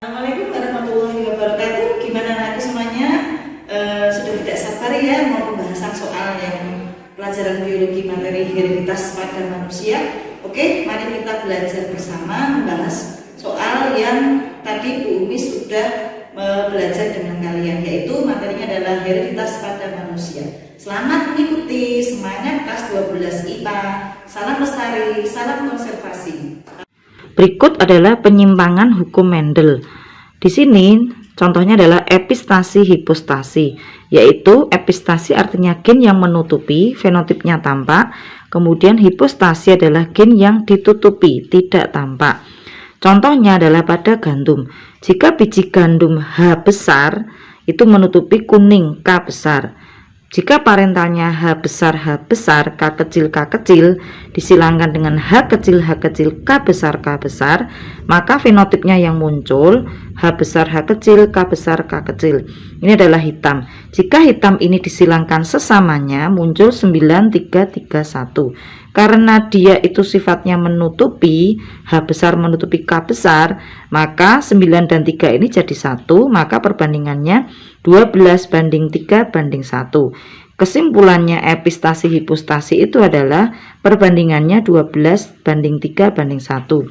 Assalamualaikum warahmatullahi wabarakatuh. Gimana anakku semuanya? Sudah tidak sabar ya mau pembahasan soal yang pelajaran biologi materi hereditas pada manusia. Oke, mari kita belajar bersama membahas soal yang tadi Bu Umi sudah belajar dengan kalian, yaitu materinya adalah hereditas pada manusia. Selamat mengikuti, semangat kelas 12 IPA. Salam lestari, salam konservasi. Berikut adalah penyimpangan hukum Mendel. Di sini contohnya adalah epistasi hipostasi, yaitu epistasi artinya gen yang menutupi, fenotipnya tampak, kemudian hipostasi adalah gen yang ditutupi, tidak tampak. Contohnya adalah pada gandum. Jika biji gandum H besar itu menutupi kuning K besar. Jika parentalnya H besar, K kecil disilangkan dengan H kecil, K besar, maka fenotipnya yang muncul H besar, K kecil. Ini adalah hitam. Jika hitam ini disilangkan sesamanya, muncul 9331. Karena dia itu sifatnya menutupi, H besar menutupi K besar, maka 9 dan 3 ini jadi 1, maka perbandingannya 12:3:1. Kesimpulannya epistasi hipostasi itu adalah perbandingannya 12:3:1.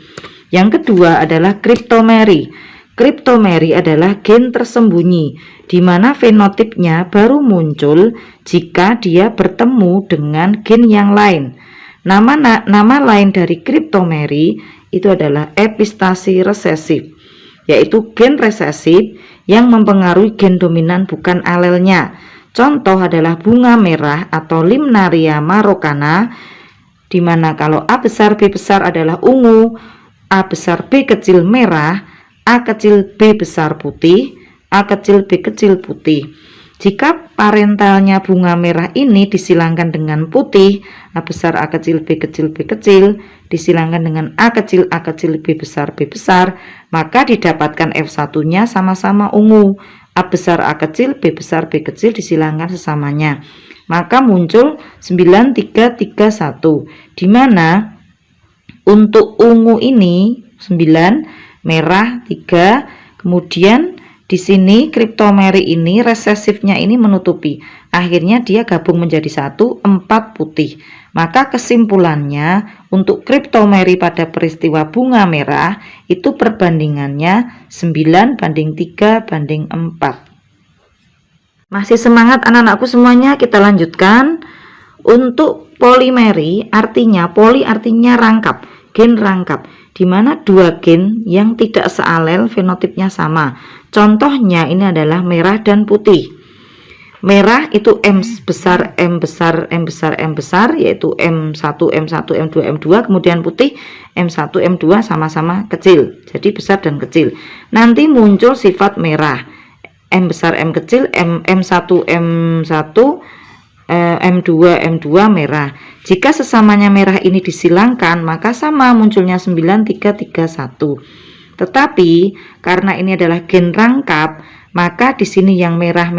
Yang kedua adalah kriptomeri. Kriptomeri adalah gen tersembunyi, di mana fenotipnya baru muncul jika dia bertemu dengan gen yang lain. Nama lain dari kriptomeri itu adalah epistasi resesif, yaitu gen resesif yang mempengaruhi gen dominan bukan alelnya. Contoh adalah bunga merah atau Limnaria marokana, di mana kalau A besar B besar adalah ungu, A besar B kecil merah, A kecil B besar putih, A kecil B kecil putih. Jika parentalnya bunga merah ini disilangkan dengan putih, A besar A kecil B kecil B kecil, disilangkan dengan A kecil B besar, maka didapatkan F1-nya sama-sama ungu. A besar A kecil B besar B kecil disilangkan sesamanya, maka muncul 9331, di mana untuk ungu ini 9, merah 3, kemudian di sini kriptomeri ini resesifnya ini menutupi, akhirnya dia gabung menjadi 1, 4 putih. Maka kesimpulannya untuk kriptomeri pada peristiwa bunga merah itu perbandingannya 9:3:4. Masih semangat anak-anakku semuanya? Kita lanjutkan. Untuk polimeri artinya, poli artinya rangkap, gen rangkap, di mana dua gen yang tidak sealel fenotipnya sama. Contohnya ini adalah merah dan putih. Merah itu M besar, yaitu M1, M2, kemudian putih M1, M2 sama-sama kecil, jadi besar dan kecil. Nanti muncul sifat merah, M besar, M kecil, M1, M2 merah. Jika sesamanya merah ini disilangkan, maka sama munculnya 9331. Tetapi karena ini adalah gen rangkap, maka di sini yang merah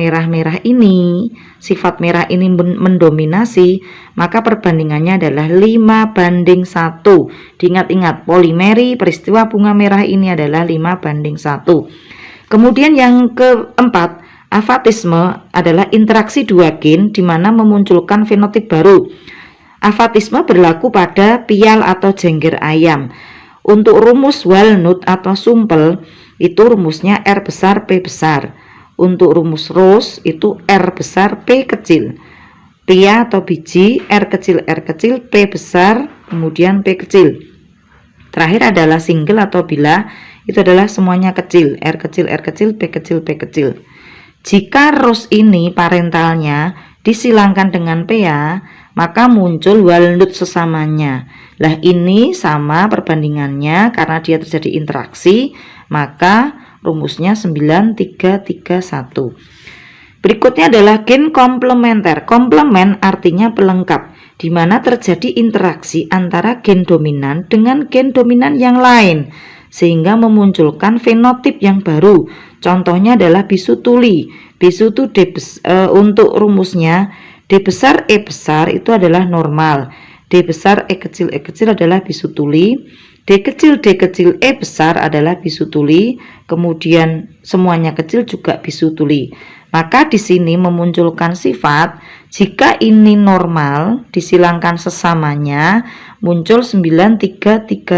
ini, sifat merah ini mendominasi, maka perbandingannya adalah 5:1. Diingat-ingat, polimeri peristiwa bunga merah ini adalah 5:1. Kemudian yang keempat, afatisme adalah interaksi dua gen di mana memunculkan fenotip baru. Afatisme berlaku pada pial atau jengger ayam. Untuk rumus walnut atau sumpel itu rumusnya R besar P besar. Untuk rumus rose itu R besar P kecil. Pia atau biji R kecil P besar, kemudian P kecil. Terakhir adalah single atau bila, itu adalah semuanya kecil, R kecil P kecil. Jika rose ini parentalnya disilangkan dengan PA, maka muncul walnut sesamanya. Lah ini sama perbandingannya karena dia terjadi interaksi, maka rumusnya 9331. Berikutnya adalah gen komplementer. Komplement artinya pelengkap, di mana terjadi interaksi antara gen dominan dengan gen dominan yang lain, sehingga memunculkan fenotip yang baru. Contohnya adalah bisu tuli. Bisu itu untuk rumusnya D besar E besar itu adalah normal. D besar E kecil adalah bisu tuli. D kecil E besar adalah bisu tuli, kemudian semuanya kecil juga bisu tuli. Maka di sini memunculkan sifat jika ini normal disilangkan sesamanya muncul 9331.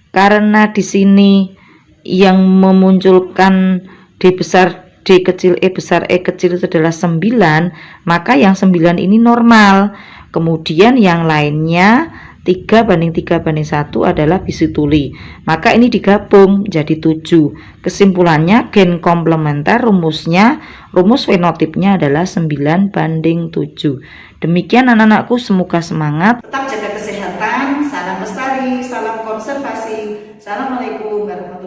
Karena di sini yang memunculkan D besar D kecil E besar E kecil itu adalah 9, maka yang 9 ini normal. Kemudian yang lainnya 3:3:1 adalah bisu tuli. Maka ini digabung jadi 7. Kesimpulannya gen komplementer rumus fenotipnya adalah 9:7. Demikian anak-anakku, semoga semangat. Tetap jaga kesehatan, salam lestari, salam konservasi. Assalamualaikum warahmatullahi wabarakatuh.